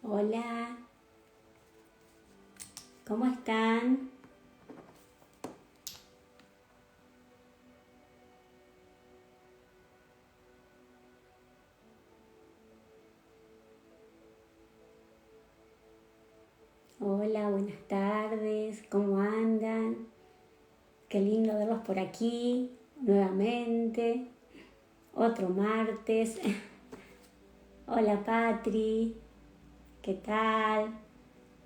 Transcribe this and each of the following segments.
Hola, ¿cómo están? Hola, buenas tardes, ¿cómo andan? Qué lindo verlos por aquí nuevamente, otro martes. Hola Patri, ¿qué tal?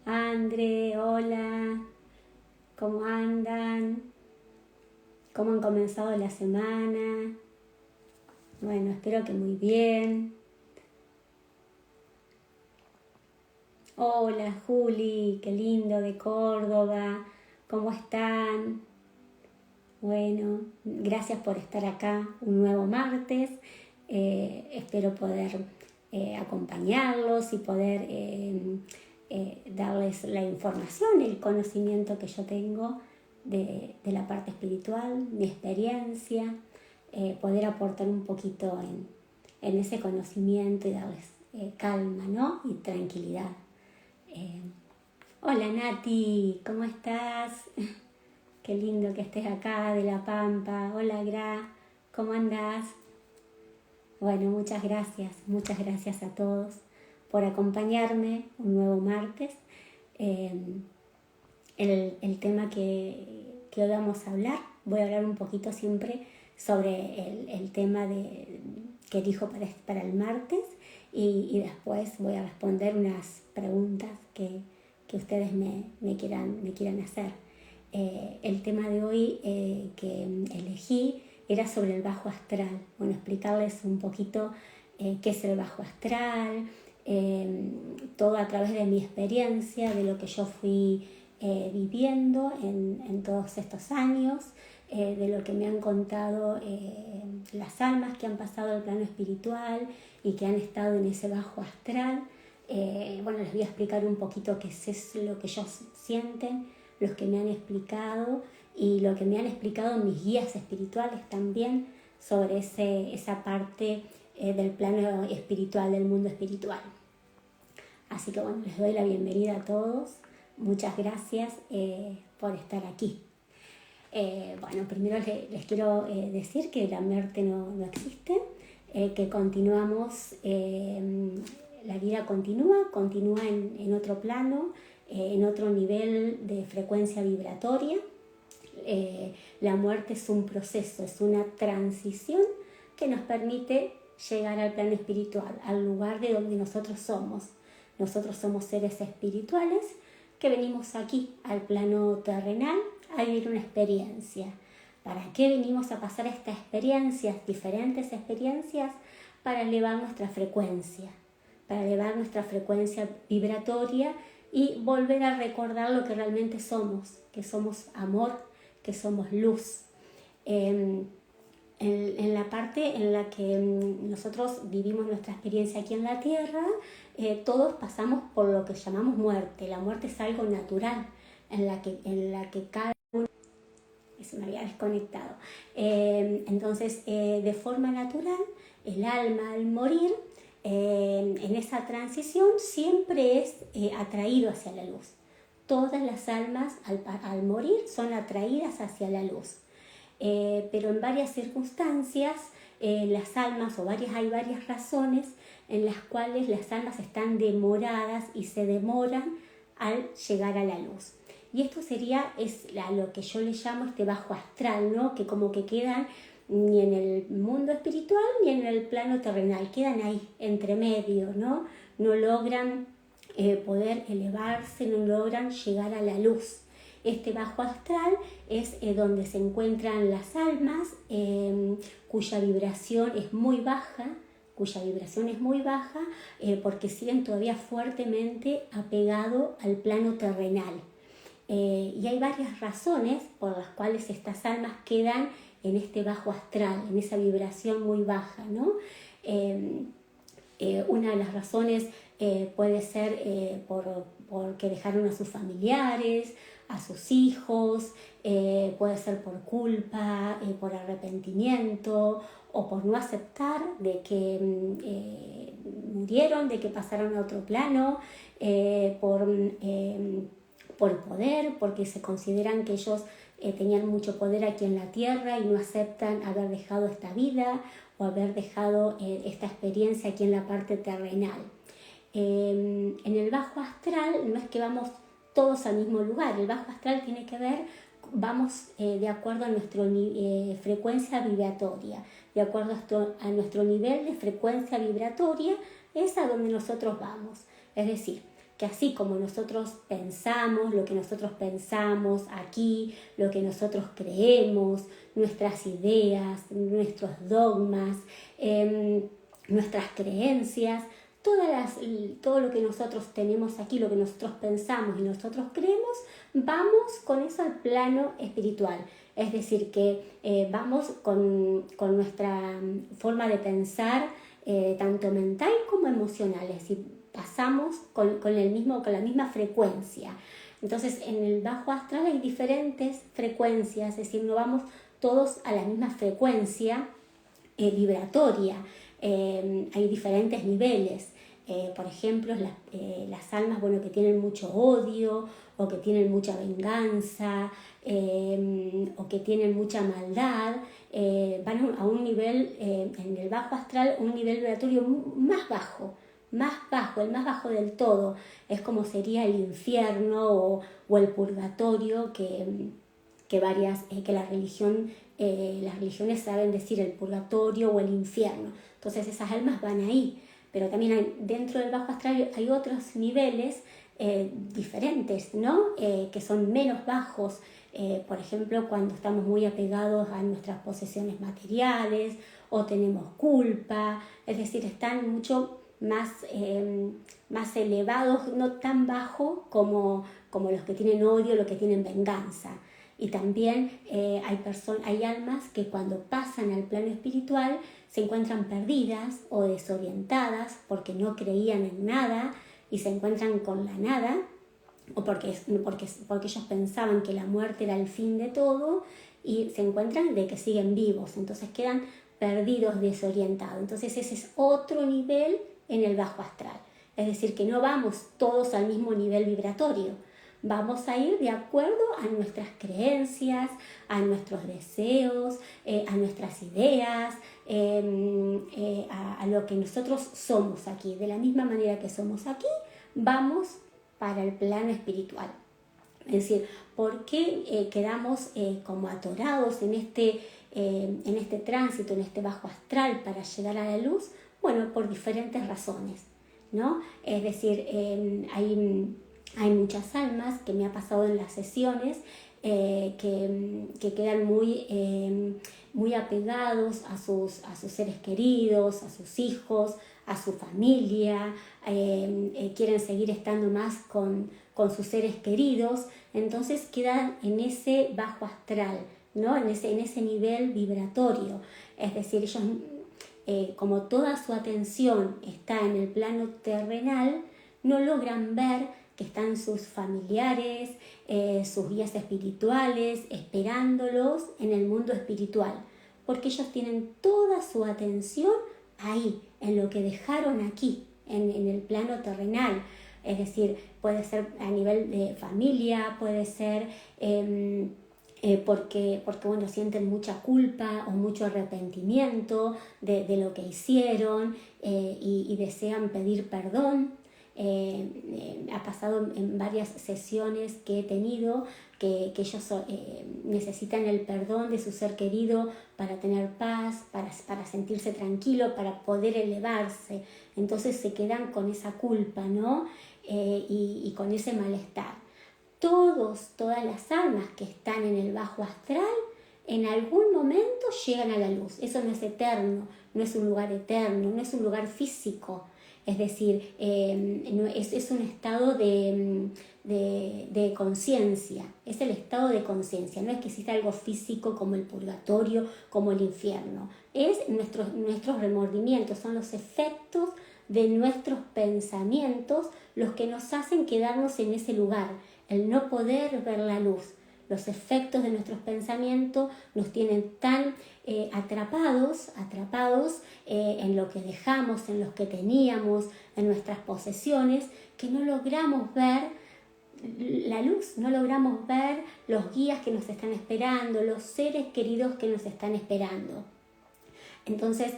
Andre, hola, ¿cómo andan? ¿Cómo han comenzado la semana? Bueno, espero que muy bien. Hola Juli, qué lindo de Córdoba, ¿cómo están? Bueno, gracias por estar acá un nuevo martes. Espero poder acompañarlos y poder darles la información, el conocimiento que yo tengo de la parte espiritual, mi experiencia, poder aportar un poquito en ese conocimiento y darles calma, ¿no? Y tranquilidad. Eh, Hola Nati, ¿cómo estás? Qué lindo que estés acá de La Pampa. Hola Gra, ¿cómo andás? Bueno, muchas gracias a todos por acompañarme un nuevo martes. Eh, el tema que hoy vamos a hablar, voy a hablar un poquito siempre sobre el tema que elijo para el martes y después voy a responder unas preguntas que ustedes me quieran hacer. El tema de hoy que elegí era sobre el bajo astral. Bueno, explicarles un poquito qué es el bajo astral, todo a través de mi experiencia, de lo que yo fui viviendo en todos estos años, de lo que me han contado las almas que han pasado al plano espiritual y que han estado en ese bajo astral. Bueno, les voy a explicar un poquito qué es lo que ellos sienten, los que me han explicado y lo que me han explicado mis guías espirituales también sobre esa parte del plano espiritual, del mundo espiritual. Así que bueno, les doy la bienvenida a todos. Muchas gracias por estar aquí. Bueno, primero les quiero decir que la muerte no existe, que continuamos, la vida continúa en otro plano, en otro nivel de frecuencia vibratoria. La muerte es un proceso, es una transición que nos permite llegar al plano espiritual, al lugar de donde nosotros somos. Nosotros somos seres espirituales que venimos aquí, al plano terrenal, a vivir una experiencia. ¿Para qué venimos a pasar estas experiencias, diferentes experiencias? Para elevar nuestra frecuencia vibratoria y volver a recordar lo que realmente somos, que somos amor, que somos luz. En la parte en la que nosotros vivimos nuestra experiencia aquí en la Tierra, todos pasamos por lo que llamamos muerte. La muerte es algo natural en la que cada uno... Eso me había desconectado. Entonces, de forma natural, el alma al morir, en esa transición, siempre es atraído hacia la luz. Todas las almas al morir son atraídas hacia la luz. Pero en varias circunstancias las almas, hay varias razones en las cuales las almas están demoradas y se demoran al llegar a la luz. Y esto es lo que yo le llamo este bajo astral, ¿no? Que como que quedan ni en el mundo espiritual ni en el plano terrenal, quedan ahí, entre medio, ¿no? No logran poder elevarse, no logran llegar a la luz. Este bajo astral es donde se encuentran las almas cuya vibración es muy baja, porque siguen todavía fuertemente apegado al plano terrenal. Y hay varias razones por las cuales estas almas quedan en este bajo astral, en esa vibración muy baja, ¿no? Una de las razones puede ser porque dejaron a sus familiares, a sus hijos, puede ser por culpa, por arrepentimiento o por no aceptar de que murieron, de que pasaron a otro plano, por poder, porque se consideran que ellos tenían mucho poder aquí en la tierra y no aceptan haber dejado esta vida o haber dejado esta experiencia aquí en la parte terrenal. En el bajo astral no es que vamos todos al mismo lugar, el bajo astral tiene que ver, vamos de acuerdo a nuestra frecuencia vibratoria, de acuerdo a nuestro nivel de frecuencia vibratoria, es a donde nosotros vamos. Es decir, que así como nosotros pensamos, lo que nosotros pensamos aquí, lo que nosotros creemos, nuestras ideas, nuestros dogmas, nuestras creencias, todo lo que nosotros tenemos aquí, lo que nosotros pensamos y nosotros creemos, vamos con eso al plano espiritual. Es decir, que vamos con nuestra forma de pensar, tanto mental como emocional. Es decir, pasamos con la misma frecuencia. Entonces, en el bajo astral hay diferentes frecuencias, es decir, no vamos todos a la misma frecuencia vibratoria. Hay diferentes niveles. Por ejemplo, las almas que tienen mucho odio o que tienen mucha venganza o que tienen mucha maldad, van a un nivel, en el bajo astral, un nivel vibratorio más bajo, el más bajo del todo. Es como sería el infierno o el purgatorio que las religiones saben decir, el purgatorio o el infierno. Entonces esas almas van ahí. Pero también dentro del bajo astral hay otros niveles diferentes, ¿no? Que son menos bajos. Por ejemplo, cuando estamos muy apegados a nuestras posesiones materiales o tenemos culpa, es decir, están mucho más elevados, no tan bajos como los que tienen odio, los que tienen venganza. Y también hay almas que cuando pasan al plano espiritual se encuentran perdidas o desorientadas porque no creían en nada y se encuentran con la nada, o porque ellos pensaban que la muerte era el fin de todo y se encuentran de que siguen vivos, entonces quedan perdidos, desorientados. Entonces ese es otro nivel en el bajo astral, es decir, que no vamos todos al mismo nivel vibratorio. Vamos a ir de acuerdo a nuestras creencias, a nuestros deseos, a nuestras ideas, a lo que nosotros somos aquí. De la misma manera que somos aquí, vamos para el plano espiritual. Es decir, ¿por qué quedamos como atorados en este tránsito, en este bajo astral para llegar a la luz? Bueno, por diferentes razones, ¿no? Es decir, hay muchas almas que me ha pasado en las sesiones que quedan muy apegados a sus seres queridos, a sus hijos, a su familia, quieren seguir estando más con sus seres queridos, entonces quedan en ese bajo astral, ¿no? en ese nivel vibratorio. Es decir, ellos, como toda su atención está en el plano terrenal, no logran ver que están sus familiares, sus guías espirituales, esperándolos en el mundo espiritual, porque ellos tienen toda su atención ahí, en lo que dejaron aquí, en el plano terrenal. Es decir, puede ser a nivel de familia, puede ser porque sienten mucha culpa o mucho arrepentimiento de lo que hicieron y desean pedir perdón. Ha pasado en varias sesiones que he tenido que ellos necesitan el perdón de su ser querido para tener paz, para sentirse tranquilo, para poder elevarse. Entonces se quedan con esa culpa, ¿no? Y con ese malestar. Todas las almas que están en el bajo astral en algún momento llegan a la luz. Eso no es eterno, no es un lugar eterno, no es un lugar físico. Es decir, es un estado de conciencia, es el estado de conciencia, no es que exista algo físico como el purgatorio, como el infierno. Es nuestros remordimientos, son los efectos de nuestros pensamientos los que nos hacen quedarnos en ese lugar, el no poder ver la luz. los efectos de nuestros pensamientos nos tienen tan atrapados en lo que dejamos, en lo que teníamos, en nuestras posesiones, que no logramos ver la luz, no logramos ver los guías que nos están esperando, los seres queridos que nos están esperando. Entonces,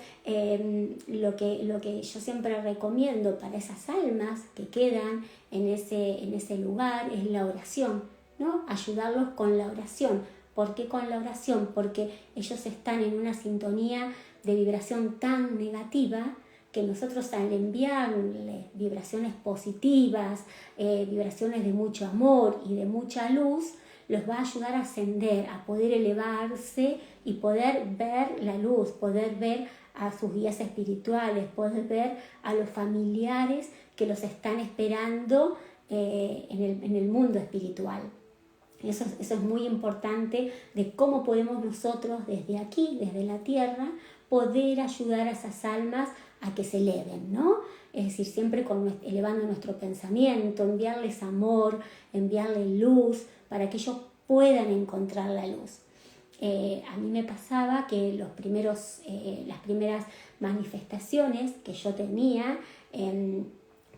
lo que yo siempre recomiendo para esas almas que quedan en ese lugar es la oración, ¿no? Ayudarlos con la oración. ¿Por qué con la oración? Porque ellos están en una sintonía de vibración tan negativa que nosotros, al enviarles vibraciones positivas, vibraciones de mucho amor y de mucha luz, los va a ayudar a ascender, a poder elevarse y poder ver la luz, poder ver a sus guías espirituales, poder ver a los familiares que los están esperando en el mundo espiritual. Eso es muy importante, de cómo podemos nosotros desde aquí, desde la tierra, poder ayudar a esas almas a que se eleven, ¿no? Es decir, siempre elevando nuestro pensamiento, enviarles amor, enviarles luz, para que ellos puedan encontrar la luz. A mí me pasaba que las primeras manifestaciones que yo tenía,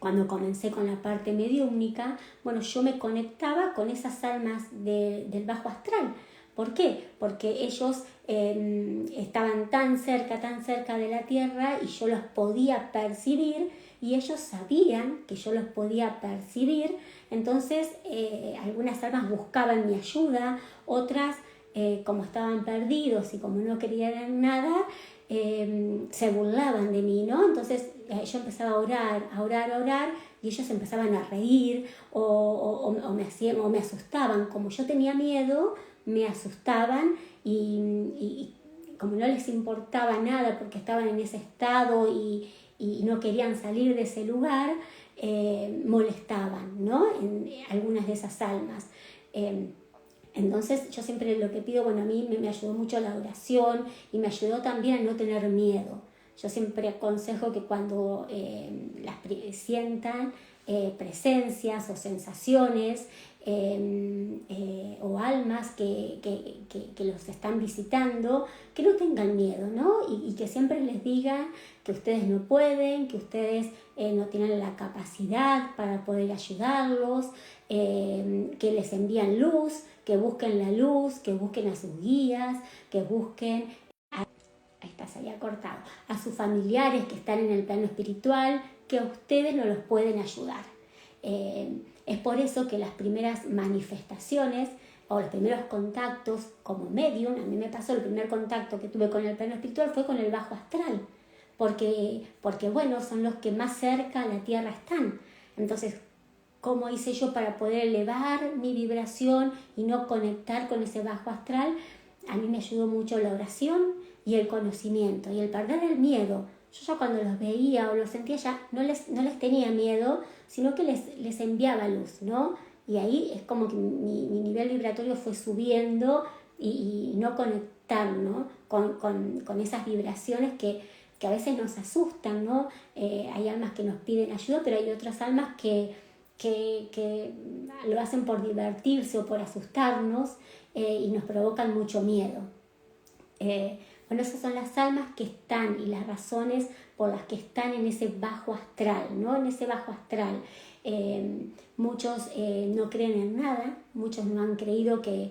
cuando comencé con la parte mediúmnica, yo me conectaba con esas almas del bajo astral. ¿Por qué? Porque ellos estaban tan cerca de la tierra y yo los podía percibir y ellos sabían que yo los podía percibir. Entonces algunas almas buscaban mi ayuda, otras como estaban perdidos y como no querían nada, se burlaban de mí, ¿no? Entonces yo empezaba a orar y ellos empezaban a reír o me asustaban. Como yo tenía miedo, me asustaban y como no les importaba nada porque estaban en ese estado y no querían salir de ese lugar, molestaban, ¿no? En algunas de esas almas. Entonces yo siempre lo que pido, a mí me ayudó mucho la oración y me ayudó también a no tener miedo. Yo siempre aconsejo que cuando sientan presencias o sensaciones o almas que los están visitando, que no tengan miedo, ¿no? Y que siempre les digan que ustedes no pueden, que ustedes no tienen la capacidad para poder ayudarlos, que les envían luz, que busquen la luz, que busquen a sus guías, que busquen se había cortado, a sus familiares que están en el plano espiritual, que a ustedes no los pueden ayudar. Es por eso que las primeras manifestaciones o los primeros contactos como medium, a mí me pasó, el primer contacto que tuve con el plano espiritual fue con el bajo astral, porque son los que más cerca a la tierra están. Entonces, ¿cómo hice yo para poder elevar mi vibración y no conectar con ese bajo astral? A mí me ayudó mucho la oración y el conocimiento y el perder el miedo. Yo ya cuando los veía o los sentía ya no les tenía miedo, sino que les enviaba luz, ¿no? Y ahí es como que mi nivel vibratorio fue subiendo y no conectar, ¿no? con esas vibraciones que a veces nos asustan, ¿no? Hay almas que nos piden ayuda, pero hay otras almas que lo hacen por divertirse o por asustarnos y nos provocan mucho miedo. Esas son las almas que están y las razones por las que están en ese bajo astral, ¿no? En ese bajo astral. Muchos no creen en nada, muchos no han creído que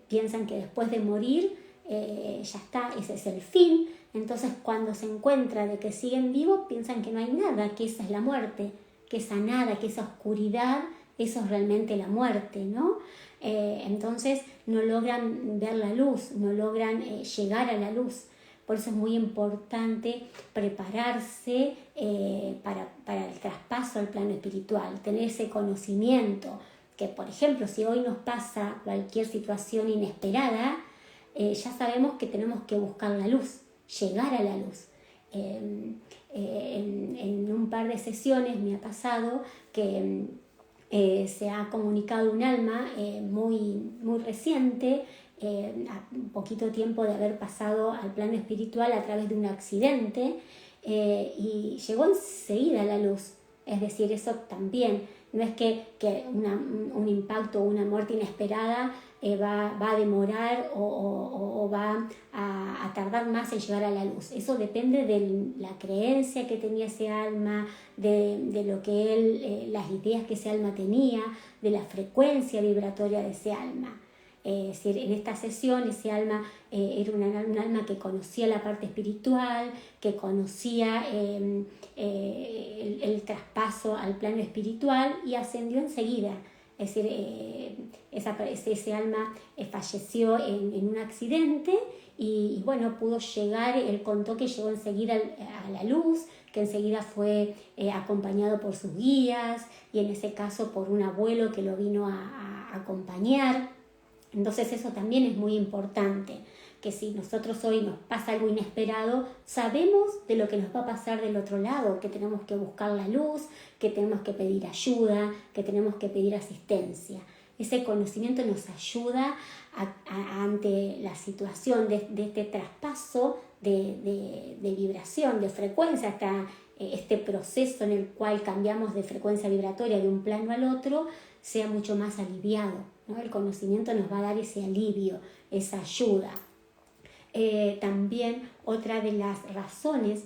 piensan que después de morir ya está, ese es el fin. Entonces cuando se encuentra de que siguen vivos, piensan que no hay nada, que esa es la muerte, que esa nada, que esa oscuridad, eso es realmente la muerte, ¿no? Entonces no logran ver la luz, no logran llegar a la luz. Por eso es muy importante prepararse para el traspaso al plano espiritual, tener ese conocimiento, que por ejemplo si hoy nos pasa cualquier situación inesperada, ya sabemos que tenemos que buscar la luz, llegar a la luz. En un par de sesiones me ha pasado que se ha comunicado un alma muy reciente, a un poquito tiempo de haber pasado al plano espiritual a través de un accidente, y llegó enseguida la luz. Es decir, eso también no es que un impacto o una muerte inesperada va a demorar o va a tardar más en llegar a la luz. Eso depende de la creencia que tenía ese alma, de lo que él, las ideas que ese alma tenía, de la frecuencia vibratoria de ese alma. Es decir, en esta sesión ese alma era un alma que conocía la parte espiritual, que conocía el traspaso al plano espiritual y ascendió enseguida. Es decir, ese alma falleció en un accidente y bueno, pudo llegar, él contó que llegó enseguida a la luz, que enseguida fue acompañado por sus guías y en ese caso por un abuelo que lo vino a acompañar. Entonces eso también es muy importante, que si nosotros hoy nos pasa algo inesperado, sabemos de lo que nos va a pasar del otro lado, que tenemos que buscar la luz, que tenemos que pedir ayuda, que tenemos que pedir asistencia. Ese conocimiento nos ayuda ante la situación de este traspaso de vibración, de frecuencia, hasta este proceso en el cual cambiamos de frecuencia vibratoria de un plano al otro, sea mucho más aliviado, ¿no? El conocimiento nos va a dar ese alivio, esa ayuda. También otra de las razones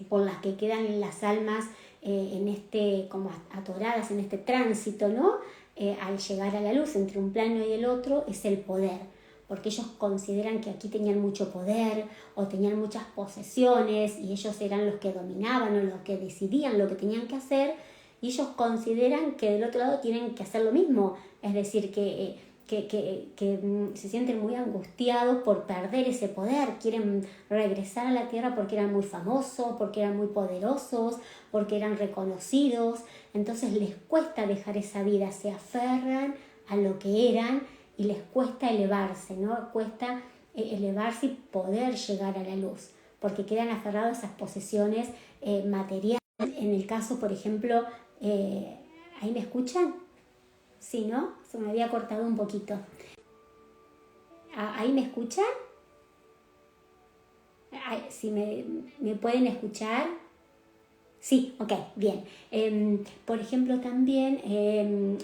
por las que quedan las almas como atoradas en este tránsito, ¿no? Al llegar a la luz entre un plano y el otro, es el poder, porque ellos consideran que aquí tenían mucho poder o tenían muchas posesiones y ellos eran los que dominaban o los que decidían lo que tenían que hacer, y ellos consideran que del otro lado tienen que hacer lo mismo, es decir, que se sienten muy angustiados por perder ese poder, quieren regresar a la tierra porque eran muy famosos, porque eran muy poderosos, porque eran reconocidos, entonces les cuesta dejar esa vida, se aferran a lo que eran y les cuesta elevarse, ¿no? Cuesta elevarse y poder llegar a la luz, porque quedan aferrados a esas posesiones materiales. En el caso, por ejemplo, ¿ahí me escuchan? Sí, ¿no? Se me había cortado un poquito. ¿Ahí me escuchan? Si me pueden escuchar. Sí, ok, bien. Por ejemplo, también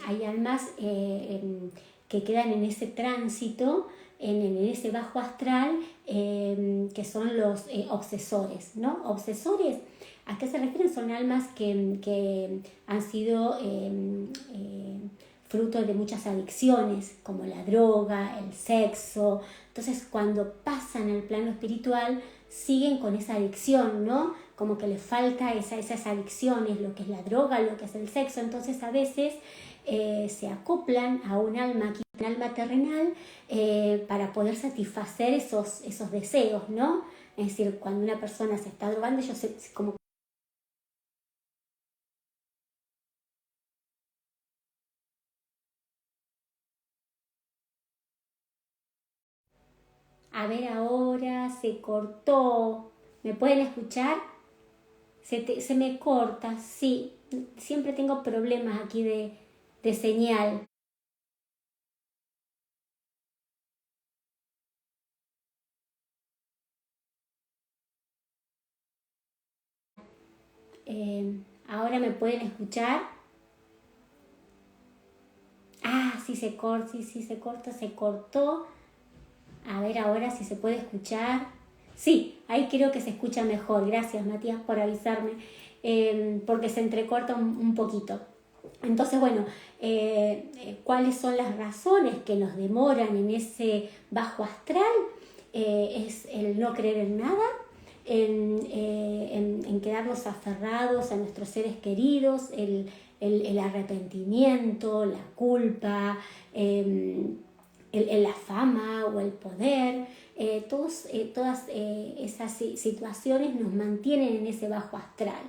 hay almas que quedan en ese tránsito, en ese bajo astral, que son los obsesores, ¿no? Obsesores, ¿a qué se refieren? Son almas que han sido fruto de muchas adicciones, como la droga, el sexo. Entonces, cuando pasan al plano espiritual, siguen con esa adicción, ¿no? Como que les falta esas adicciones, lo que es la droga, lo que es el sexo. Entonces, a veces se acoplan a un alma terrenal para poder satisfacer esos deseos, ¿no? Es decir, cuando una persona se está drogando, ellos como a ver, ahora se cortó. ¿Me pueden escuchar? Se me corta, sí. Siempre tengo problemas aquí de señal. ¿Ahora me pueden escuchar? Ah, sí se corta, sí se corta, se cortó. A ver ahora si se puede escuchar. Sí, ahí creo que se escucha mejor. Gracias, Matías, por avisarme, porque se entrecorta un poquito. Entonces, bueno, ¿cuáles son las razones que nos demoran en ese bajo astral? Es el no creer en nada, en quedarnos aferrados a nuestros seres queridos, el arrepentimiento, la culpa, la fama o el poder. Todas esas situaciones nos mantienen en ese bajo astral.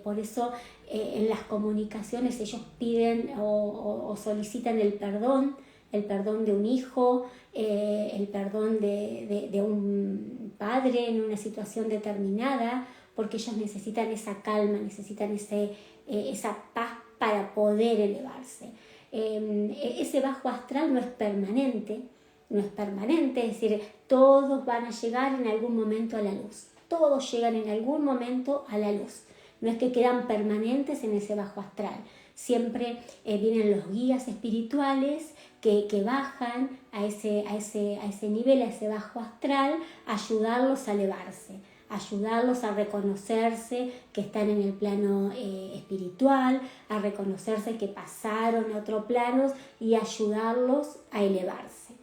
Por eso en las comunicaciones ellos piden o solicitan el perdón de un hijo, el perdón de un padre en una situación determinada, porque ellos necesitan esa calma, necesitan esa paz para poder elevarse. Ese bajo astral no es permanente, es decir, todos van a llegar en algún momento a la luz, todos llegan en algún momento a la luz. No es que quedan permanentes en ese bajo astral, siempre vienen los guías espirituales que bajan a ese nivel, a ese bajo astral, a ayudarlos a elevarse, ayudarlos a reconocerse que están en el plano espiritual, a reconocerse que pasaron a otro plano y ayudarlos a elevarse.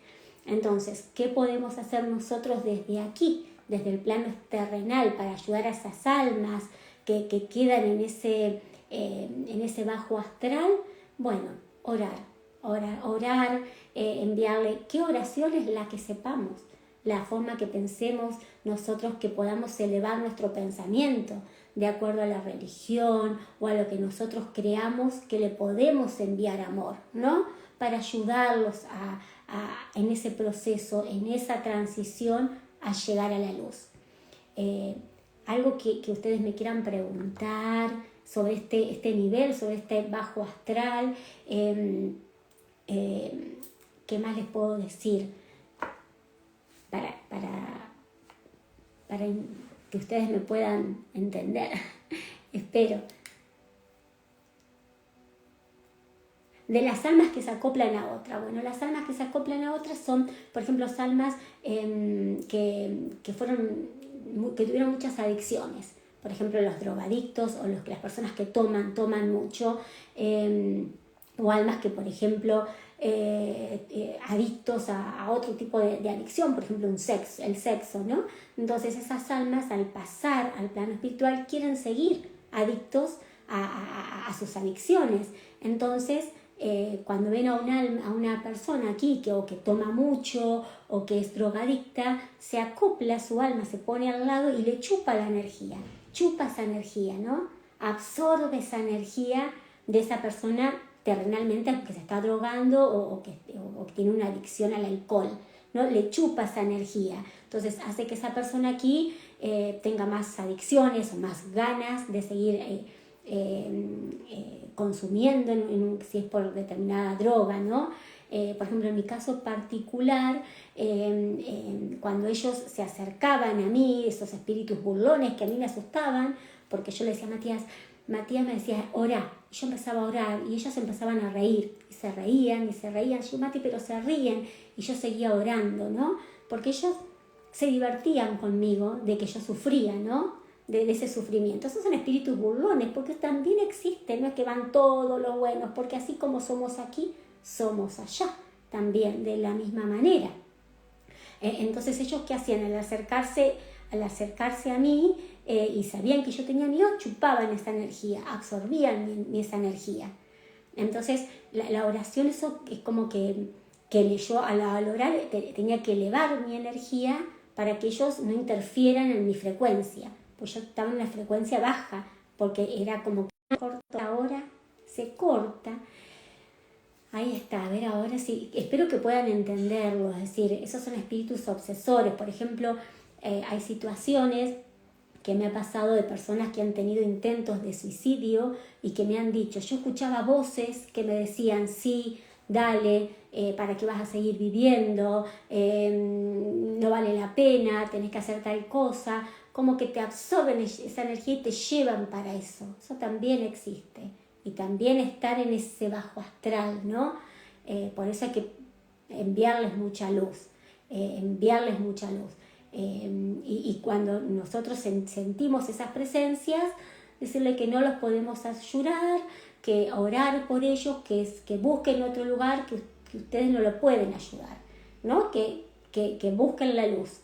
Entonces, ¿qué podemos hacer nosotros desde aquí, desde el plano terrenal, para ayudar a esas almas que quedan en ese bajo astral? Bueno, orar, enviarle qué oración es la que sepamos, la forma que pensemos nosotros que podamos elevar nuestro pensamiento de acuerdo a la religión o a lo que nosotros creamos que le podemos enviar amor, ¿no? Para ayudarlos en ese proceso, en esa transición a llegar a la luz. Algo que ustedes me quieran preguntar sobre este nivel, sobre este bajo astral, ¿qué más les puedo decir? Para que ustedes me puedan entender. Espero. De las almas que se acoplan a otra. Bueno, las almas que se acoplan a otras son, por ejemplo, almas que tuvieron muchas adicciones. Por ejemplo, los drogadictos o las personas que toman mucho. O almas que, por ejemplo, adictos a otro tipo de adicción, por ejemplo el sexo, ¿no? Entonces esas almas, al pasar al plano espiritual, quieren seguir adictos a sus adicciones. Entonces cuando ven a una persona aquí que toma mucho o que es drogadicta, se acopla a su alma, se pone al lado y le chupa esa energía, ¿no? Absorbe esa energía de esa persona terrenalmente que se está drogando o que tiene una adicción al alcohol, ¿no? Le chupa esa energía. Entonces hace que esa persona aquí tenga más adicciones o más ganas de seguir consumiendo si es por determinada droga, ¿no? Por ejemplo, en mi caso particular, cuando ellos se acercaban a mí, esos espíritus burlones que a mí me asustaban, porque yo le decía a Matías me decía, ora. Yo empezaba a orar y ellos empezaban a reír. Y se reían. Yo, Mati, pero se ríen. Y yo seguía orando, ¿no? Porque ellos se divertían conmigo de que yo sufría, ¿no? De ese sufrimiento. Esos son espíritus burlones, porque también existen, no es que van todos los buenos, porque así como somos aquí, somos allá, también de la misma manera. Entonces ellos, ¿qué hacían? Al acercarse a mí y sabían que yo tenía miedo, chupaban esa energía, absorbían esa energía. Entonces la oración, eso es como que yo al orar tenía que elevar mi energía para que ellos no interfieran en mi frecuencia, pues yo estaba en una frecuencia baja, porque era como que ahora se corta. Ahí está, a ver ahora sí, espero que puedan entenderlo, es decir, esos son espíritus obsesores. Por ejemplo, hay situaciones que me ha pasado de personas que han tenido intentos de suicidio y que me han dicho, yo escuchaba voces que me decían, sí, dale, ¿para qué vas a seguir viviendo? No vale la pena, tenés que hacer tal cosa, como que te absorben esa energía y te llevan para eso. Eso también existe. Y también estar en ese bajo astral, ¿no? Por eso hay que enviarles mucha luz, y cuando nosotros sentimos esas presencias, decirle que no los podemos ayudar, que orar por ellos, que busquen otro lugar, que ustedes no lo pueden ayudar, ¿no? Que busquen la luz,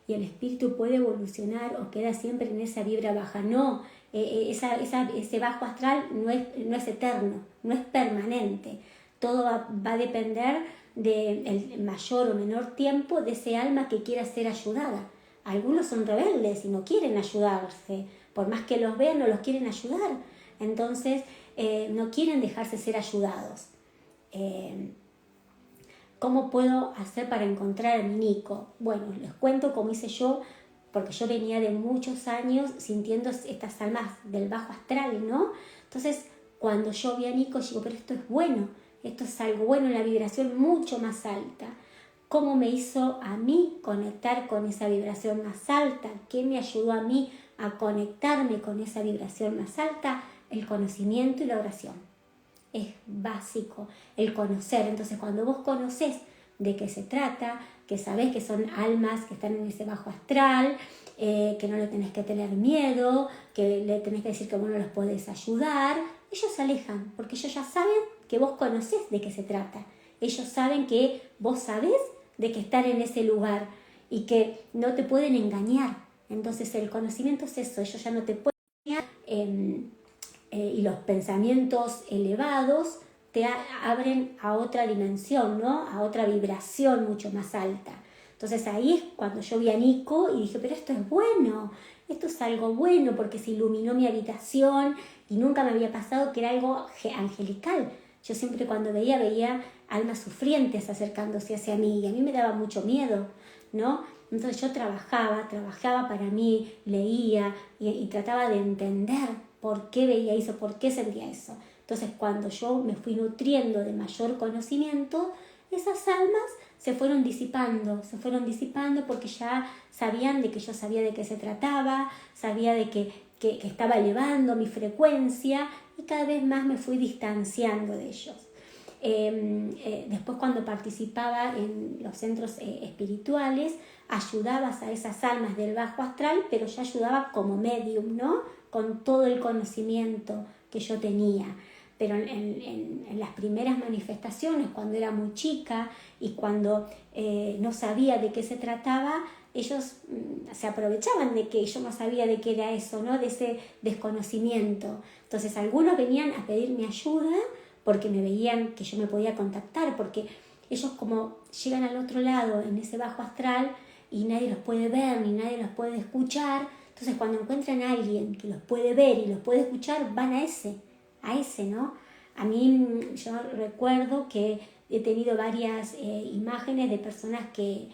Y el espíritu puede evolucionar o queda siempre en esa vibra baja. No, ese bajo astral no es eterno, no es permanente. Todo va a depender del mayor o menor tiempo de ese alma que quiera ser ayudada. Algunos son rebeldes y no quieren ayudarse, por más que los vean no los quieren ayudar, entonces no quieren dejarse ser ayudados. ¿Cómo puedo hacer para encontrar a mi Nico? Bueno, les cuento cómo hice yo, porque yo venía de muchos años sintiendo estas almas del bajo astral, ¿no? Entonces, cuando yo vi a Nico, digo, pero esto es bueno, esto es algo bueno, la vibración mucho más alta. cómo me hizo a mí conectar con esa vibración más alta, qué me ayudó a mí a conectarme con esa vibración más alta, el conocimiento y la oración. Es básico el conocer. Entonces, cuando vos conocés de qué se trata, que sabés que son almas que están en ese bajo astral, que no le tenés que tener miedo, que le tenés que decir que vos no los podés ayudar, ellos se alejan, porque ellos ya saben que vos conocés de qué se trata. Ellos saben que vos sabés de que están en ese lugar y que no te pueden engañar. Entonces el conocimiento es eso, ellos ya no te pueden engañar, y los pensamientos elevados te abren a otra dimensión, ¿no? A otra vibración mucho más alta. Entonces ahí es cuando yo vi a Nico y dije, pero esto es bueno, esto es algo bueno porque se iluminó mi habitación y nunca me había pasado que era algo angelical. Yo siempre cuando veía almas sufrientes acercándose hacia mí y a mí me daba mucho miedo, ¿no? Entonces yo trabajaba para mí, leía y trataba de entender por qué veía eso, por qué sentía eso. Entonces cuando yo me fui nutriendo de mayor conocimiento, esas almas se fueron disipando porque ya sabían de que yo sabía de qué se trataba, sabía de que estaba elevando mi frecuencia y cada vez más me fui distanciando de ellos. Después cuando participaba en los centros espirituales, ayudabas a esas almas del bajo astral, pero ya ayudaba como medium, ¿no? Con todo el conocimiento que yo tenía. Pero en las primeras manifestaciones, cuando era muy chica y cuando no sabía de qué se trataba, ellos se aprovechaban de que yo no sabía de qué era eso, ¿no? De ese desconocimiento. Entonces algunos venían a pedirme ayuda porque me veían que yo me podía contactar, porque ellos como llegan al otro lado en ese bajo astral y nadie los puede ver ni nadie los puede escuchar, entonces cuando encuentran a alguien que los puede ver y los puede escuchar, van a ese, ¿no? A mí yo recuerdo que he tenido varias imágenes de personas que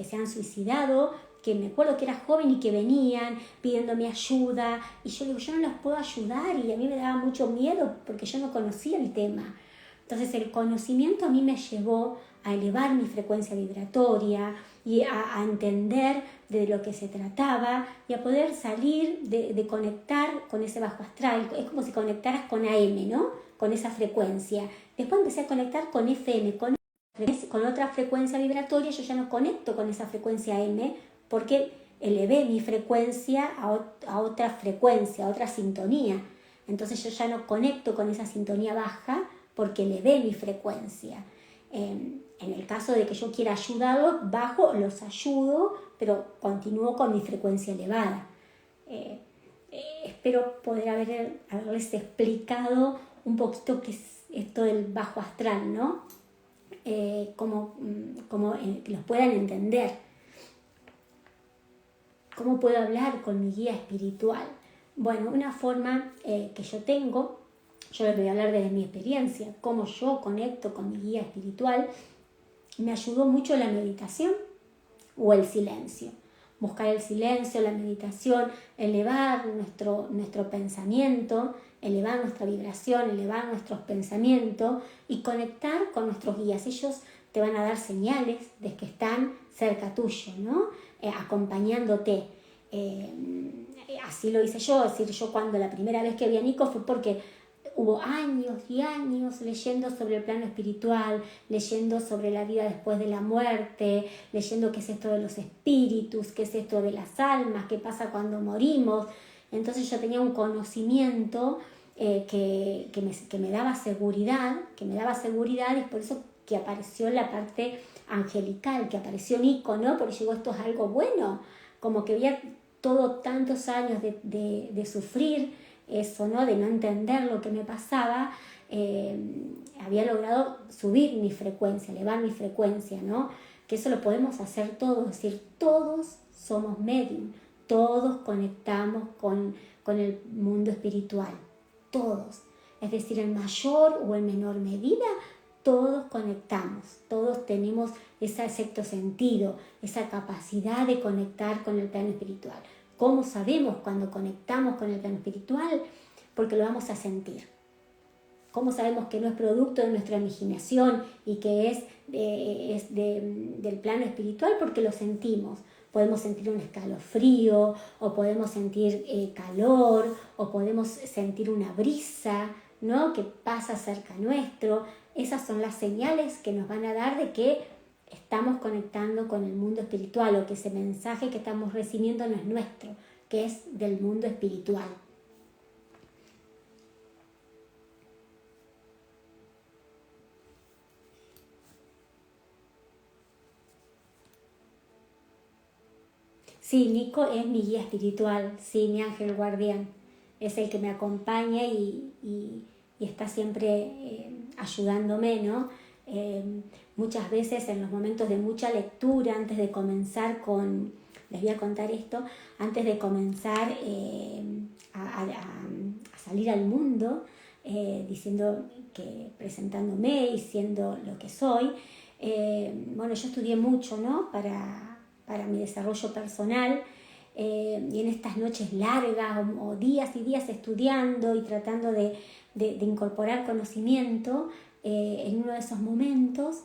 se han suicidado, que me acuerdo que era joven y que venían pidiéndome ayuda y yo digo, yo no los puedo ayudar y a mí me daba mucho miedo porque yo no conocía el tema. Entonces el conocimiento a mí me llevó a elevar mi frecuencia vibratoria y a entender de lo que se trataba y a poder salir de conectar con ese bajo astral. Es como si conectaras con AM, ¿no? Con esa frecuencia. Después empecé a conectar con FM, con otra frecuencia vibratoria. Yo ya no conecto con esa frecuencia AM porque elevé mi frecuencia a otra frecuencia, a otra sintonía. Entonces yo ya no conecto con esa sintonía baja porque elevé mi frecuencia. En el caso de que yo quiera ayudarlos, bajo, los ayudo, pero continúo con mi frecuencia elevada. Espero poder haberles explicado un poquito qué es esto del bajo astral, ¿no? Como que los puedan entender. ¿Cómo puedo hablar con mi guía espiritual? Bueno, una forma que yo tengo, yo les voy a hablar desde mi experiencia, cómo yo conecto con mi guía espiritual. Me ayudó mucho la meditación o el silencio. Buscar el silencio, la meditación, elevar nuestro pensamiento, elevar nuestra vibración, elevar nuestros pensamientos y conectar con nuestros guías. Ellos te van a dar señales de que están cerca tuyo, ¿no? Acompañándote. Así lo hice yo. Es decir, yo cuando la primera vez que vi a Nico fue porque hubo años y años leyendo sobre el plano espiritual, leyendo sobre la vida después de la muerte, leyendo qué es esto de los espíritus, qué es esto de las almas, qué pasa cuando morimos. Entonces yo tenía un conocimiento que me daba seguridad, y es por eso que apareció la parte angelical, que apareció Nico, ¿no? Porque llegó, esto es algo bueno, como que había tantos años de sufrir eso, ¿no? De no entender lo que me pasaba, había logrado subir mi frecuencia, elevar mi frecuencia, ¿no? Que eso lo podemos hacer todos, es decir, todos somos medium, todos conectamos con el mundo espiritual, todos. Es decir, en mayor o en menor medida, todos conectamos, todos tenemos ese sexto sentido, esa capacidad de conectar con el plano espiritual. ¿Cómo sabemos cuando conectamos con el plano espiritual? Porque lo vamos a sentir. ¿Cómo sabemos que no es producto de nuestra imaginación y que es del plano espiritual? Porque lo sentimos. Podemos sentir un escalofrío, o podemos sentir calor, o podemos sentir una brisa, ¿no?, que pasa cerca nuestro. Esas son las señales que nos van a dar de que estamos conectando con el mundo espiritual, o que ese mensaje que estamos recibiendo no es nuestro, que es del mundo espiritual. Sí, Nico es mi guía espiritual, sí, mi ángel guardián. Es el que me acompaña y está siempre ayudándome, ¿no? Muchas veces en los momentos de mucha lectura, antes de comenzar les voy a contar esto, antes de comenzar a salir al mundo, presentándome y siendo lo que soy, yo estudié mucho, ¿no?, para mi desarrollo personal, y en estas noches largas o días y días estudiando y tratando de incorporar conocimiento, en uno de esos momentos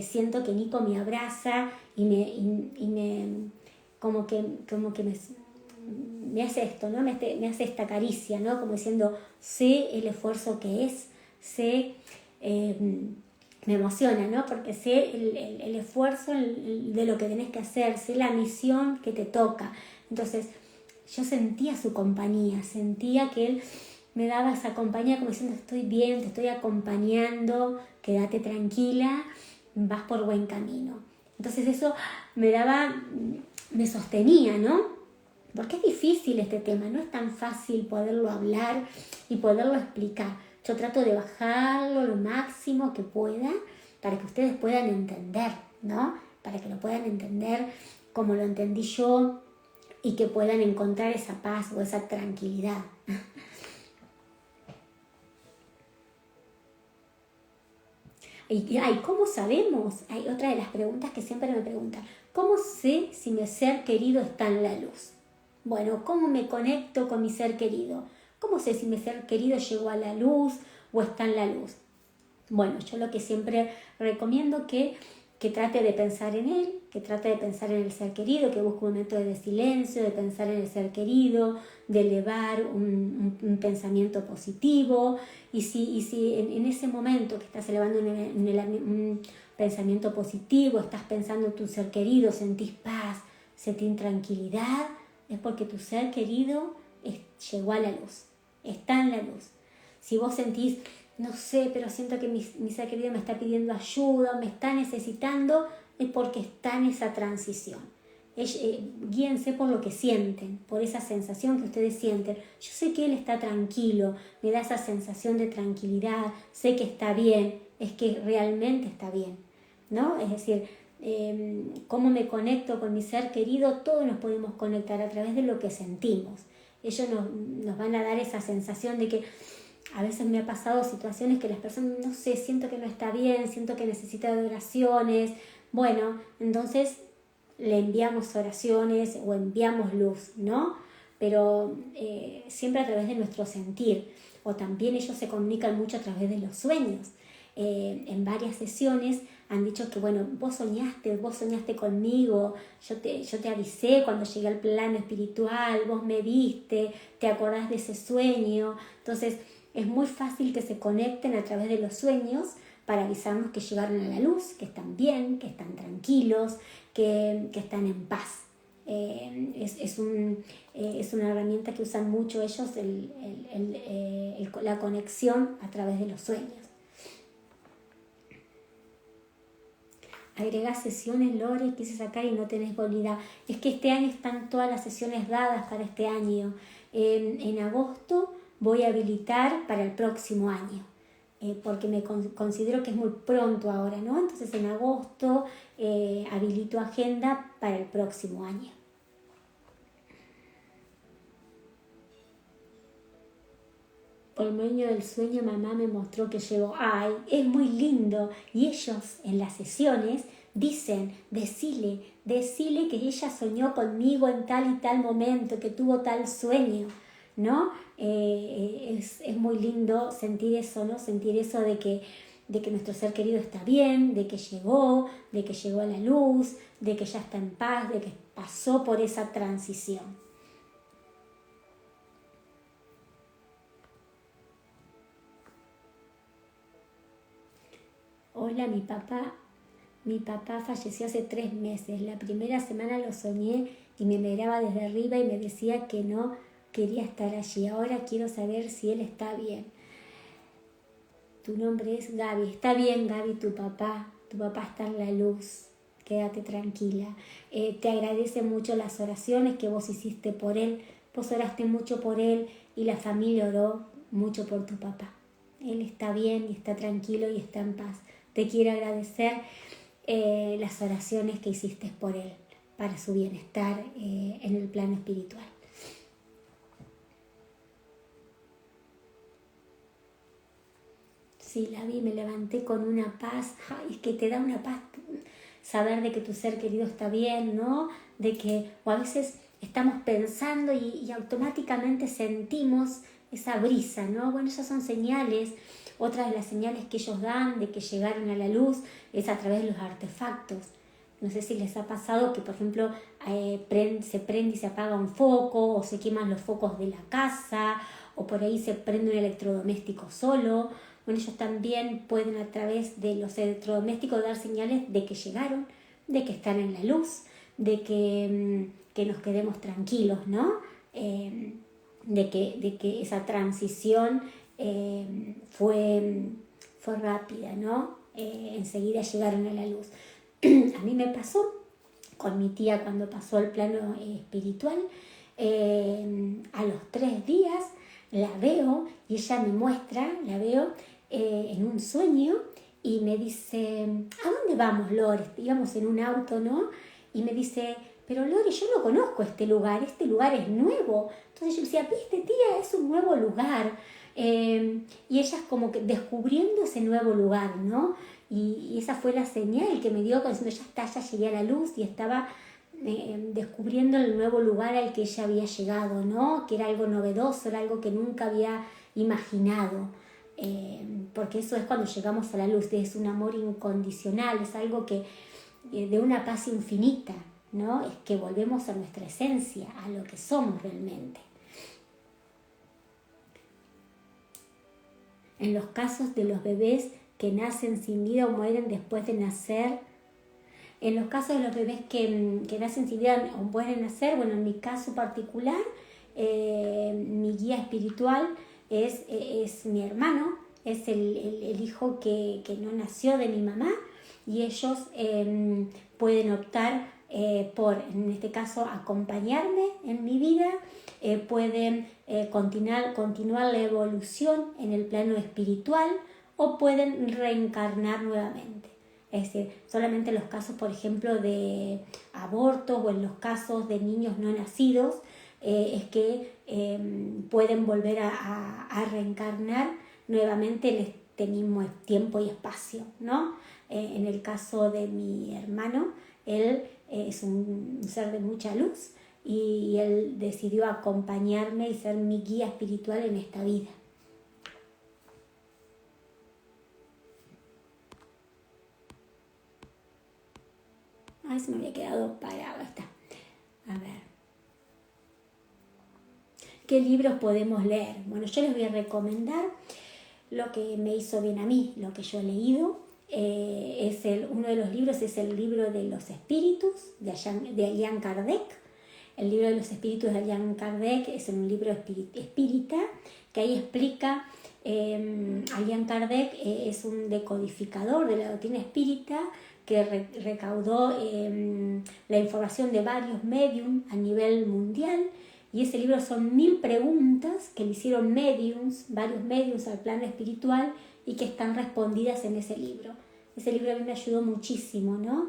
siento que Nico me abraza y me como que me hace esto, ¿no? Me hace esta caricia, ¿no? Como diciendo, sé el esfuerzo que es, sé... me emociona, ¿no? Porque sé el esfuerzo de lo que tenés que hacer, sé la misión que te toca. Entonces, yo sentía su compañía, sentía que él me daba esa compañía como diciendo, estoy bien, te estoy acompañando, quédate tranquila, vas por buen camino. Entonces eso me sostenía, ¿no? Porque es difícil este tema, no es tan fácil poderlo hablar y poderlo explicar. Yo trato de bajarlo lo máximo que pueda para que ustedes puedan entender, ¿no? Para que lo puedan entender como lo entendí yo y que puedan encontrar esa paz o esa tranquilidad. Y ¿cómo sabemos? Hay otra de las preguntas que siempre me preguntan. ¿Cómo sé si mi ser querido está en la luz? Bueno, ¿cómo me conecto con mi ser querido? ¿Cómo sé si mi ser querido llegó a la luz o está en la luz? Bueno, yo lo que siempre recomiendo que trate de pensar en él, que trate de pensar en el ser querido, que busque un momento de silencio, de pensar en el ser querido, de elevar un pensamiento positivo. Y si en ese momento que estás elevando un pensamiento positivo, estás pensando en tu ser querido, sentís paz, sentís tranquilidad, es porque tu ser querido llegó a la luz, está en la luz. Si vos sentís, no sé, pero siento que mi ser querido me está pidiendo ayuda, me está necesitando, es porque está en esa transición. Guíense por lo que sienten, por esa sensación que ustedes sienten. Yo sé que él está tranquilo, me da esa sensación de tranquilidad, sé que está bien, es que realmente está bien, ¿no? Es decir, cómo me conecto con mi ser querido, todos nos podemos conectar a través de lo que sentimos. Ellos nos van a dar esa sensación de que a veces me ha pasado situaciones que las personas, no sé, siento que no está bien, siento que necesita de oraciones. Bueno, entonces le enviamos oraciones o enviamos luz, ¿no? Pero siempre a través de nuestro sentir. O también ellos se comunican mucho a través de los sueños. En varias sesiones han dicho que, bueno, vos soñaste conmigo, yo te avisé cuando llegué al plano espiritual, vos me viste, te acordás de ese sueño. Entonces es muy fácil que se conecten a través de los sueños para avisarnos que llegaron a la luz, que están bien, que están tranquilos, que están en paz. Es una herramienta que usan mucho ellos, la conexión a través de los sueños. Agregá sesiones, Lore, quise sacar y no tenés voluntad. Es que este año están todas las sesiones dadas para este año. En agosto voy a habilitar para el próximo año, porque me considero que es muy pronto ahora, ¿no? Entonces en agosto habilito agenda para el próximo año. Por medio del sueño mamá me mostró que llegó. ¡Ay! Es muy lindo. Y ellos en las sesiones dicen, decile que ella soñó conmigo en tal y tal momento, que tuvo tal sueño. ¿no? Es muy lindo sentir eso, ¿no? Sentir eso de que nuestro ser querido está bien, de que llegó a la luz, de que ya está en paz, de que pasó por esa transición. Hola, mi papá falleció hace 3 meses. La primera semana lo soñé y me miraba desde arriba y me decía que no quería estar allí. Ahora quiero saber si él está bien. Tu nombre es Gaby. Está bien, Gaby, tu papá está en la luz. Quédate tranquila. Te agradece mucho las oraciones que vos hiciste por él. Vos oraste mucho por él y la familia oró mucho por tu papá. Él está bien y está tranquilo y está en paz. Te quiero agradecer las oraciones que hiciste por él, para su bienestar en el plano espiritual. Sí, la vi, me levanté con una paz. Ay, es que te da una paz saber de que tu ser querido está bien, ¿no? De que, o a veces estamos pensando y automáticamente sentimos esa brisa, ¿no? Bueno, esas son señales. Otra de las señales que ellos dan de que llegaron a la luz es a través de los artefactos. No sé si les ha pasado que, por ejemplo, se prende y se apaga un foco, o se queman los focos de la casa, o por ahí se prende un electrodoméstico solo. Bueno, ellos también pueden a través de los electrodomésticos dar señales de que llegaron, de que están en la luz, de que nos quedemos tranquilos, ¿no? De que esa transición fue rápida, ¿no? Enseguida llegaron a la luz. A mí me pasó con mi tía cuando pasó al plano espiritual. A los 3 días la veo y ella me muestra, la veo en un sueño y me dice, ¿a dónde vamos, Lore? Íbamos en un auto, ¿no? Y me dice, pero Lore, yo no conozco este lugar es nuevo. Entonces yo decía, viste, tía, es un nuevo lugar. Y ella es como que descubriendo ese nuevo lugar, ¿no? Y esa fue la señal que me dio cuando ya está, ya llegué a la luz y estaba descubriendo el nuevo lugar al que ella había llegado, ¿no? Que era algo novedoso, era algo que nunca había imaginado. Porque eso es cuando llegamos a la luz, es un amor incondicional, es algo que de una paz infinita, ¿no? Es que volvemos a nuestra esencia, a lo que somos realmente. En los casos de los bebés que nacen sin vida o mueren después de nacer, en los casos de los bebés que nacen sin vida o pueden nacer, bueno, en mi caso particular, mi guía espiritual es mi hermano, es el hijo que no nació de mi mamá, y ellos pueden optar por, en este caso, acompañarme en mi vida, pueden continuar la evolución en el plano espiritual o pueden reencarnar nuevamente. Es decir, solamente en los casos, por ejemplo, de abortos o en los casos de niños no nacidos, es que pueden volver a reencarnar nuevamente en este mismo tiempo y espacio, ¿no? En el caso de mi hermano, él es un ser de mucha luz y él decidió acompañarme y ser mi guía espiritual en esta vida. Ay, se me había quedado parado. Está. A ver. ¿Qué libros podemos leer? Bueno, yo les voy a recomendar lo que me hizo bien a mí, lo que yo he leído. Uno de los libros es el libro de los espíritus de Allan Kardec. El libro de los espíritus de Allan Kardec es un libro espírita que ahí explica. Allan Kardec es un decodificador de la doctrina espírita que recaudó la información de varios mediums a nivel mundial, y ese libro son 1000 preguntas que le hicieron varios mediums al plano espiritual y que están respondidas en ese libro. Ese libro a mí me ayudó muchísimo, ¿no?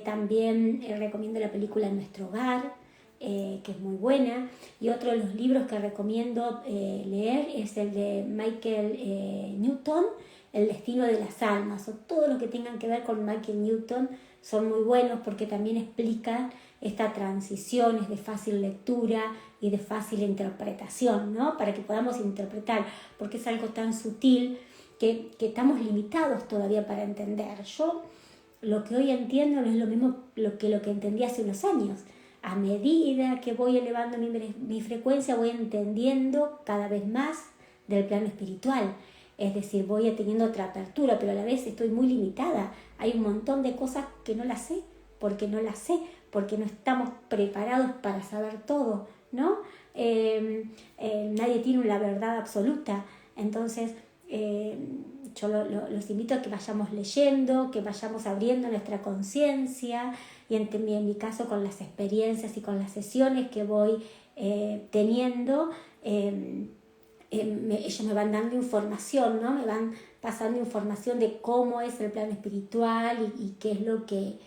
También recomiendo la película Nuestro Hogar, que es muy buena, y otro de los libros que recomiendo leer es el de Michael Newton, El destino de las almas, o todo lo que tengan que ver con Michael Newton son muy buenos porque también explican esta transición es de fácil lectura y de fácil interpretación, ¿no? Para que podamos interpretar, porque es algo tan sutil que estamos limitados todavía para entender. Yo lo que hoy entiendo no es lo mismo lo que entendí hace unos años. A medida que voy elevando mi frecuencia, voy entendiendo cada vez más del plano espiritual. Es decir, voy teniendo otra apertura, pero a la vez estoy muy limitada. Hay un montón de cosas que no las sé, porque no estamos preparados para saber todo, ¿no? Nadie tiene la verdad absoluta. Entonces, yo los invito a que vayamos leyendo, que vayamos abriendo nuestra conciencia, y en mi caso con las experiencias y con las sesiones que voy teniendo, ellos me van dando información, ¿no? Me van pasando información de cómo es el plano espiritual y qué es lo que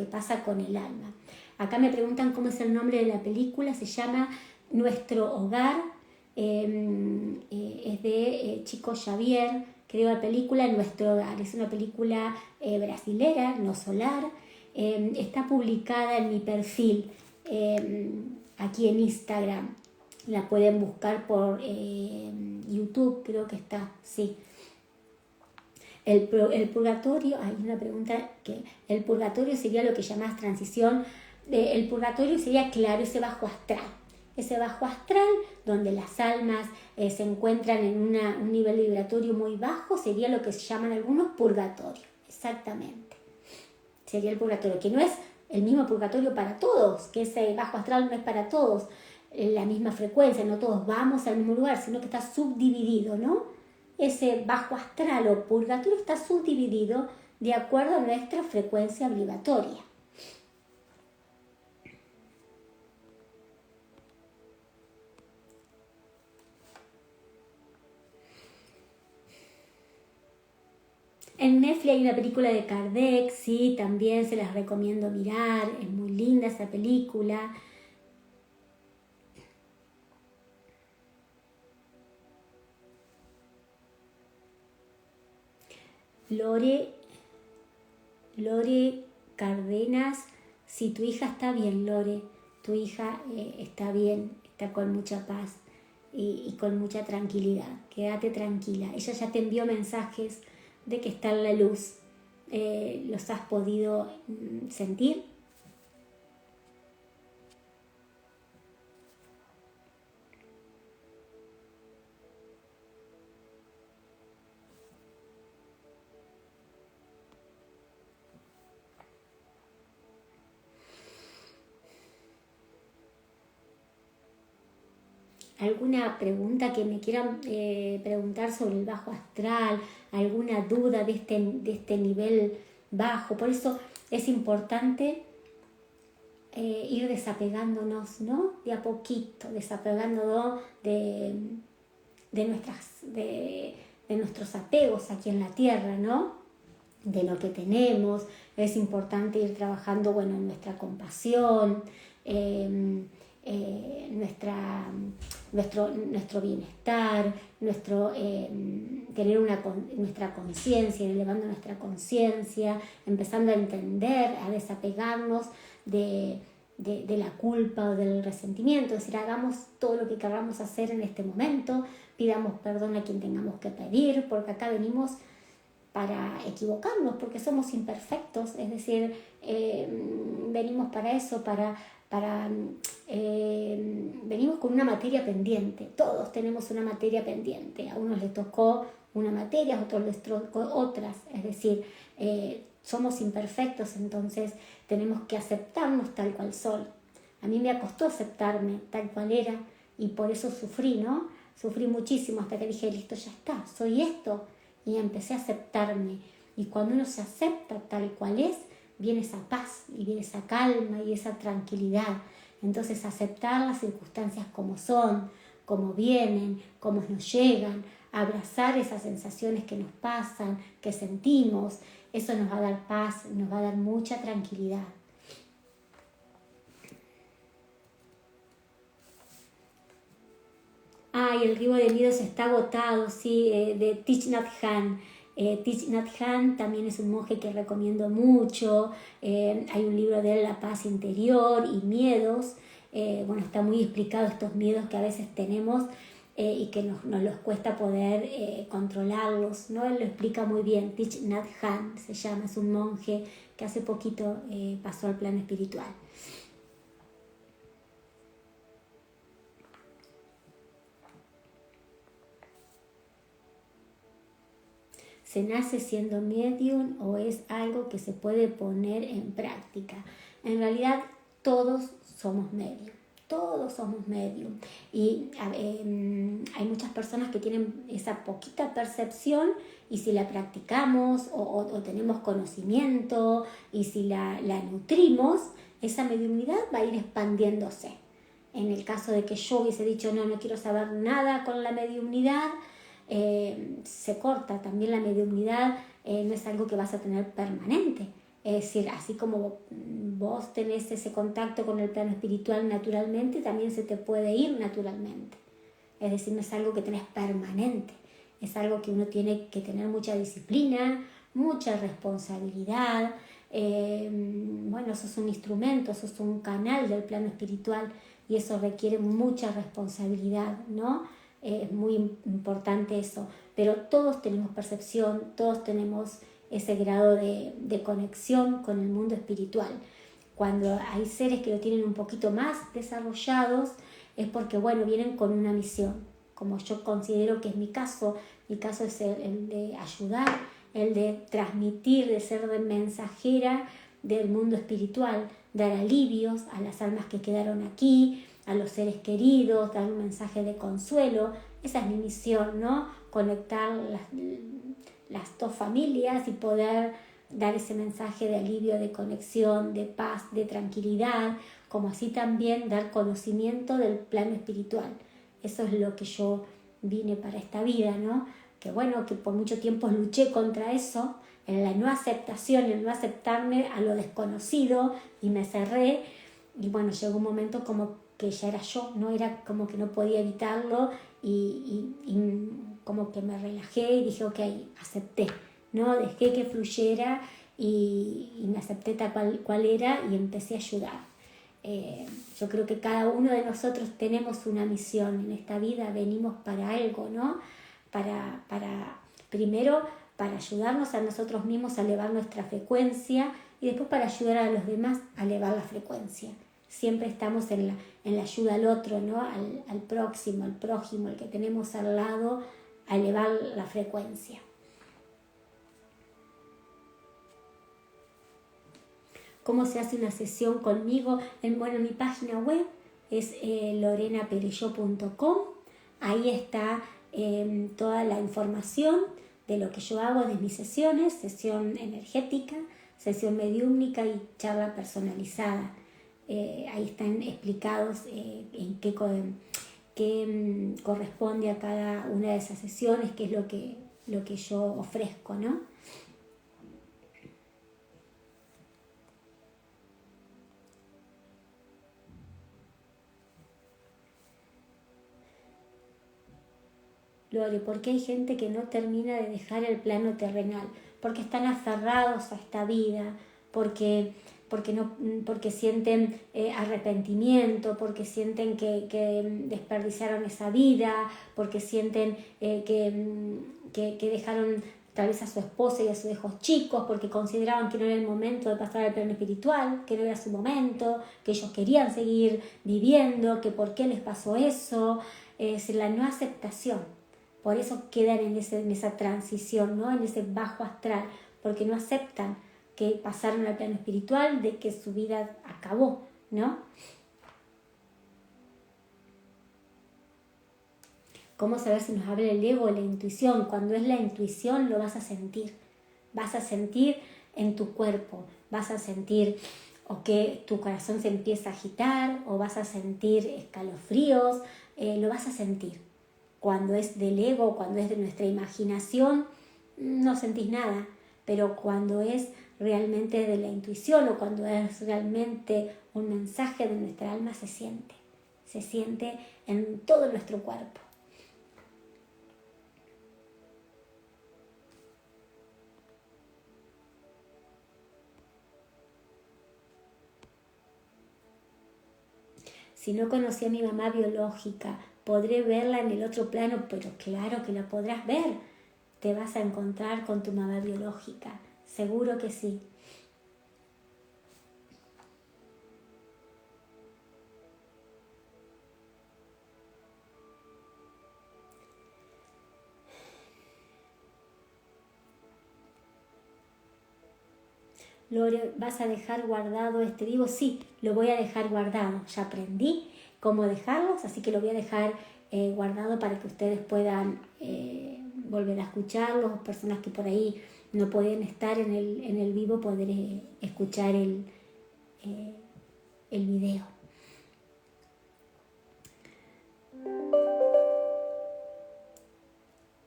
pasa con el alma. Acá me preguntan cómo es el nombre de la película. Se llama Nuestro Hogar, es de Chico Xavier, creo, la película Nuestro Hogar. Es una película brasilera, no solar. Está publicada en mi perfil aquí en Instagram. La pueden buscar por YouTube, creo que está, sí. El purgatorio, hay una pregunta que el purgatorio sería lo que llamás transición. El purgatorio sería, claro, ese bajo astral donde las almas se encuentran en un nivel vibratorio muy bajo, sería lo que se llaman algunos purgatorio, exactamente. Sería el purgatorio, que no es el mismo purgatorio para todos, que ese bajo astral no es para todos la misma frecuencia, no todos vamos al mismo lugar, sino que está subdividido, ¿no? Ese bajo astral o purgatorio está subdividido de acuerdo a nuestra frecuencia vibratoria. En Netflix hay una película de Kardec, sí, también se las recomiendo mirar, es muy linda esa película. Lore Cárdenas, si tu hija está bien, Lore, tu hija está bien, está con mucha paz y con mucha tranquilidad. Quédate tranquila. Ella ya te envió mensajes de que está en la luz. ¿Los has podido sentir? ¿Alguna pregunta que me quieran preguntar sobre el bajo astral? ¿Alguna duda de este nivel bajo? Por eso es importante ir desapegándonos, ¿no? De a poquito, desapegándonos de nuestros apegos aquí en la tierra, ¿no? De lo que tenemos. Es importante ir trabajando, bueno, en nuestra compasión, nuestro bienestar, tener nuestra conciencia, elevando nuestra conciencia, empezando a entender, a desapegarnos de la culpa o del resentimiento. Es decir, hagamos todo lo que queramos hacer en este momento, pidamos perdón a quien tengamos que pedir, porque acá venimos para equivocarnos, porque somos imperfectos. Es decir, venimos para eso, venimos con una materia pendiente. Todos tenemos una materia pendiente. A unos les tocó una materia, a otros les tocó otras. Es decir, somos imperfectos, entonces tenemos que aceptarnos tal cual soy. A mí me costó aceptarme tal cual era y por eso sufrí, ¿no? Sufrí muchísimo hasta que dije, listo, ya está, soy esto. Y empecé a aceptarme. Y cuando uno se acepta tal cual es, viene esa paz y viene esa calma y esa tranquilidad. Entonces aceptar las circunstancias como son, como vienen, como nos llegan, abrazar esas sensaciones que nos pasan, que sentimos, eso nos va a dar paz, nos va a dar mucha tranquilidad. Ay, el río de Nidos está agotado, sí, de Thich Nhat Hanh. Thich Nhat Hanh también es un monje que recomiendo mucho. Hay un libro de él, La paz interior y miedos. Bueno, está muy explicado estos miedos que a veces tenemos y que nos los cuesta poder controlarlos, ¿no? Él lo explica muy bien. Thich Nhat Hanh se llama, es un monje que hace poquito pasó al plano espiritual. ¿Se nace siendo medium o es algo que se puede poner en práctica? En realidad todos somos medium. Todos somos medium y hay muchas personas que tienen esa poquita percepción y si la practicamos o tenemos conocimiento y si la nutrimos, esa mediumnidad va a ir expandiéndose. En el caso de que yo hubiese dicho no quiero saber nada con la mediumnidad, se corta. También la mediumnidad no es algo que vas a tener permanente. Es decir, así como vos tenés ese contacto con el plano espiritual naturalmente, también se te puede ir naturalmente. Es decir, no es algo que tenés permanente. Es algo que uno tiene que tener mucha disciplina, mucha responsabilidad. Bueno, sos un instrumento, sos un canal del plano espiritual y eso requiere mucha responsabilidad, ¿no? Es muy importante eso. Pero todos tenemos percepción, todos tenemos ese grado de conexión con el mundo espiritual. Cuando hay seres que lo tienen un poquito más desarrollados es porque, bueno, vienen con una misión, como yo considero que es mi caso es el de ayudar, el de transmitir, de ser de mensajera del mundo espiritual, dar alivios a las almas que quedaron aquí, a los seres queridos, dar un mensaje de consuelo. Esa es mi misión, ¿no? Conectar las dos familias y poder dar ese mensaje de alivio, de conexión, de paz, de tranquilidad, como así también dar conocimiento del plano espiritual. Eso es lo que yo vine para esta vida, ¿no? Que bueno, que por mucho tiempo luché contra eso, en la no aceptación, en no aceptarme a lo desconocido y me cerré y bueno, llegó un momento como que ya era yo, ¿no? Era como que no podía evitarlo y como que me relajé y dije, ok, acepté, ¿no? Dejé que fluyera y me acepté tal cual era y empecé a ayudar. Yo creo que cada uno de nosotros tenemos una misión en esta vida, venimos para algo, ¿no? Primero, para ayudarnos a nosotros mismos a elevar nuestra frecuencia y después para ayudar a los demás a elevar la frecuencia. Siempre estamos en la ayuda al otro, ¿no? Al próximo, al prójimo, el que tenemos al lado, a elevar la frecuencia. ¿Cómo se hace una sesión conmigo? En mi página web es lorenaperello.com. Ahí está toda la información de lo que yo hago de mis sesiones, sesión energética, sesión mediúmnica y charla personalizada. Ahí están explicados en qué corresponde a cada una de esas sesiones, qué es lo que yo ofrezco, ¿no? Lore, ¿por qué hay gente que no termina de dejar el plano terrenal? Porque están aferrados a esta vida, porque sienten arrepentimiento, porque sienten que desperdiciaron esa vida, porque sienten que dejaron tal vez a su esposa y a sus hijos chicos, porque consideraban que no era el momento de pasar al plano espiritual, que no era su momento, que ellos querían seguir viviendo, que por qué les pasó eso. Es la no aceptación. Por eso quedan en esa transición, ¿no? En ese bajo astral, porque no aceptan que pasaron al plano espiritual, de que su vida acabó, ¿no? ¿Cómo saber si nos habla el ego o la intuición? Cuando es la intuición lo vas a sentir en tu cuerpo, vas a sentir o que tu corazón se empieza a agitar o vas a sentir escalofríos, lo vas a sentir. Cuando es del ego, cuando es de nuestra imaginación, no sentís nada, pero cuando es realmente de la intuición o cuando es realmente un mensaje de nuestra alma, se siente en todo nuestro cuerpo. Si no conocí a mi mamá biológica, podré verla en el otro plano, pero claro que la podrás ver. Te vas a encontrar con tu mamá biológica, seguro que sí. Lore, ¿vas a dejar guardado este vivo? Sí, lo voy a dejar guardado. Ya aprendí cómo dejarlos, así que lo voy a dejar guardado para que ustedes puedan volver a escucharlos. Personas que por ahí no pueden estar en el vivo, poder escuchar el video.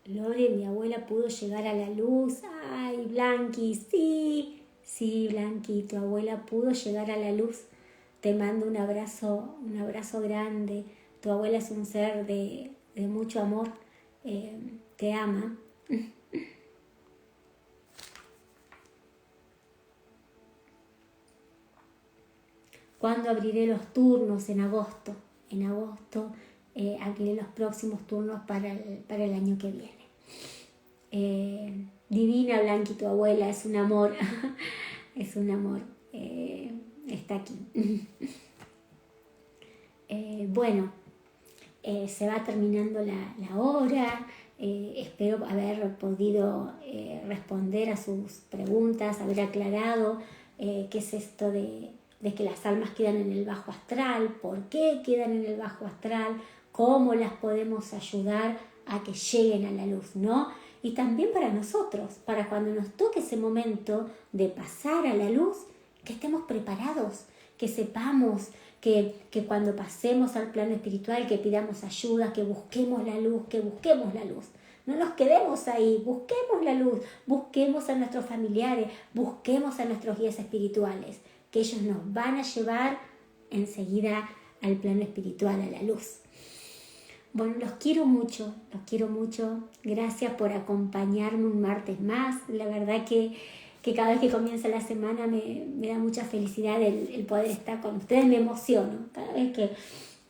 Lore, mi abuela pudo llegar a la luz. Ay, Blanqui, sí. Sí, Blanqui, tu abuela pudo llegar a la luz. Te mando un abrazo grande. Tu abuela es un ser de mucho amor. Te ama. ¿Cuándo abriré los turnos? En agosto. En agosto abriré los próximos turnos para el año que viene. Divina, Blanqui, tu abuela es un amor. Es un amor. Está aquí. Bueno, se va terminando la hora. Espero haber podido responder a sus preguntas, haber aclarado qué es esto de que las almas quedan en el bajo astral, por qué quedan en el bajo astral, cómo las podemos ayudar a que lleguen a la luz, ¿no? Y también para nosotros, para cuando nos toque ese momento de pasar a la luz, que estemos preparados, que sepamos que cuando pasemos al plano espiritual, que pidamos ayuda, que busquemos la luz, No nos quedemos ahí, busquemos la luz, busquemos a nuestros familiares, busquemos a nuestros guías espirituales, que ellos nos van a llevar enseguida al plano espiritual, a la luz. Bueno, los quiero mucho. Gracias por acompañarme un martes más. La verdad que cada vez que comienza la semana me da mucha felicidad el poder estar con ustedes. Me emociono. Cada vez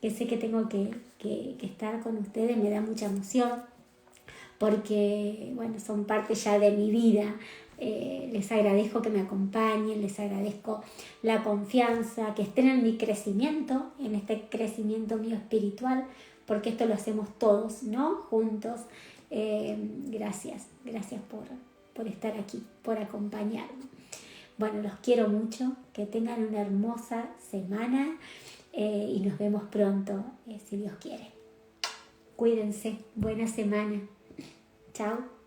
que sé que tengo que estar con ustedes me da mucha emoción. Porque, bueno, son parte ya de mi vida. Les agradezco que me acompañen, les agradezco la confianza, que estén en mi crecimiento, en este crecimiento mío espiritual, porque esto lo hacemos todos, ¿no? Juntos. Gracias por estar aquí, por acompañarme. Bueno, los quiero mucho, que tengan una hermosa semana y nos vemos pronto, si Dios quiere. Cuídense, buena semana. Chao.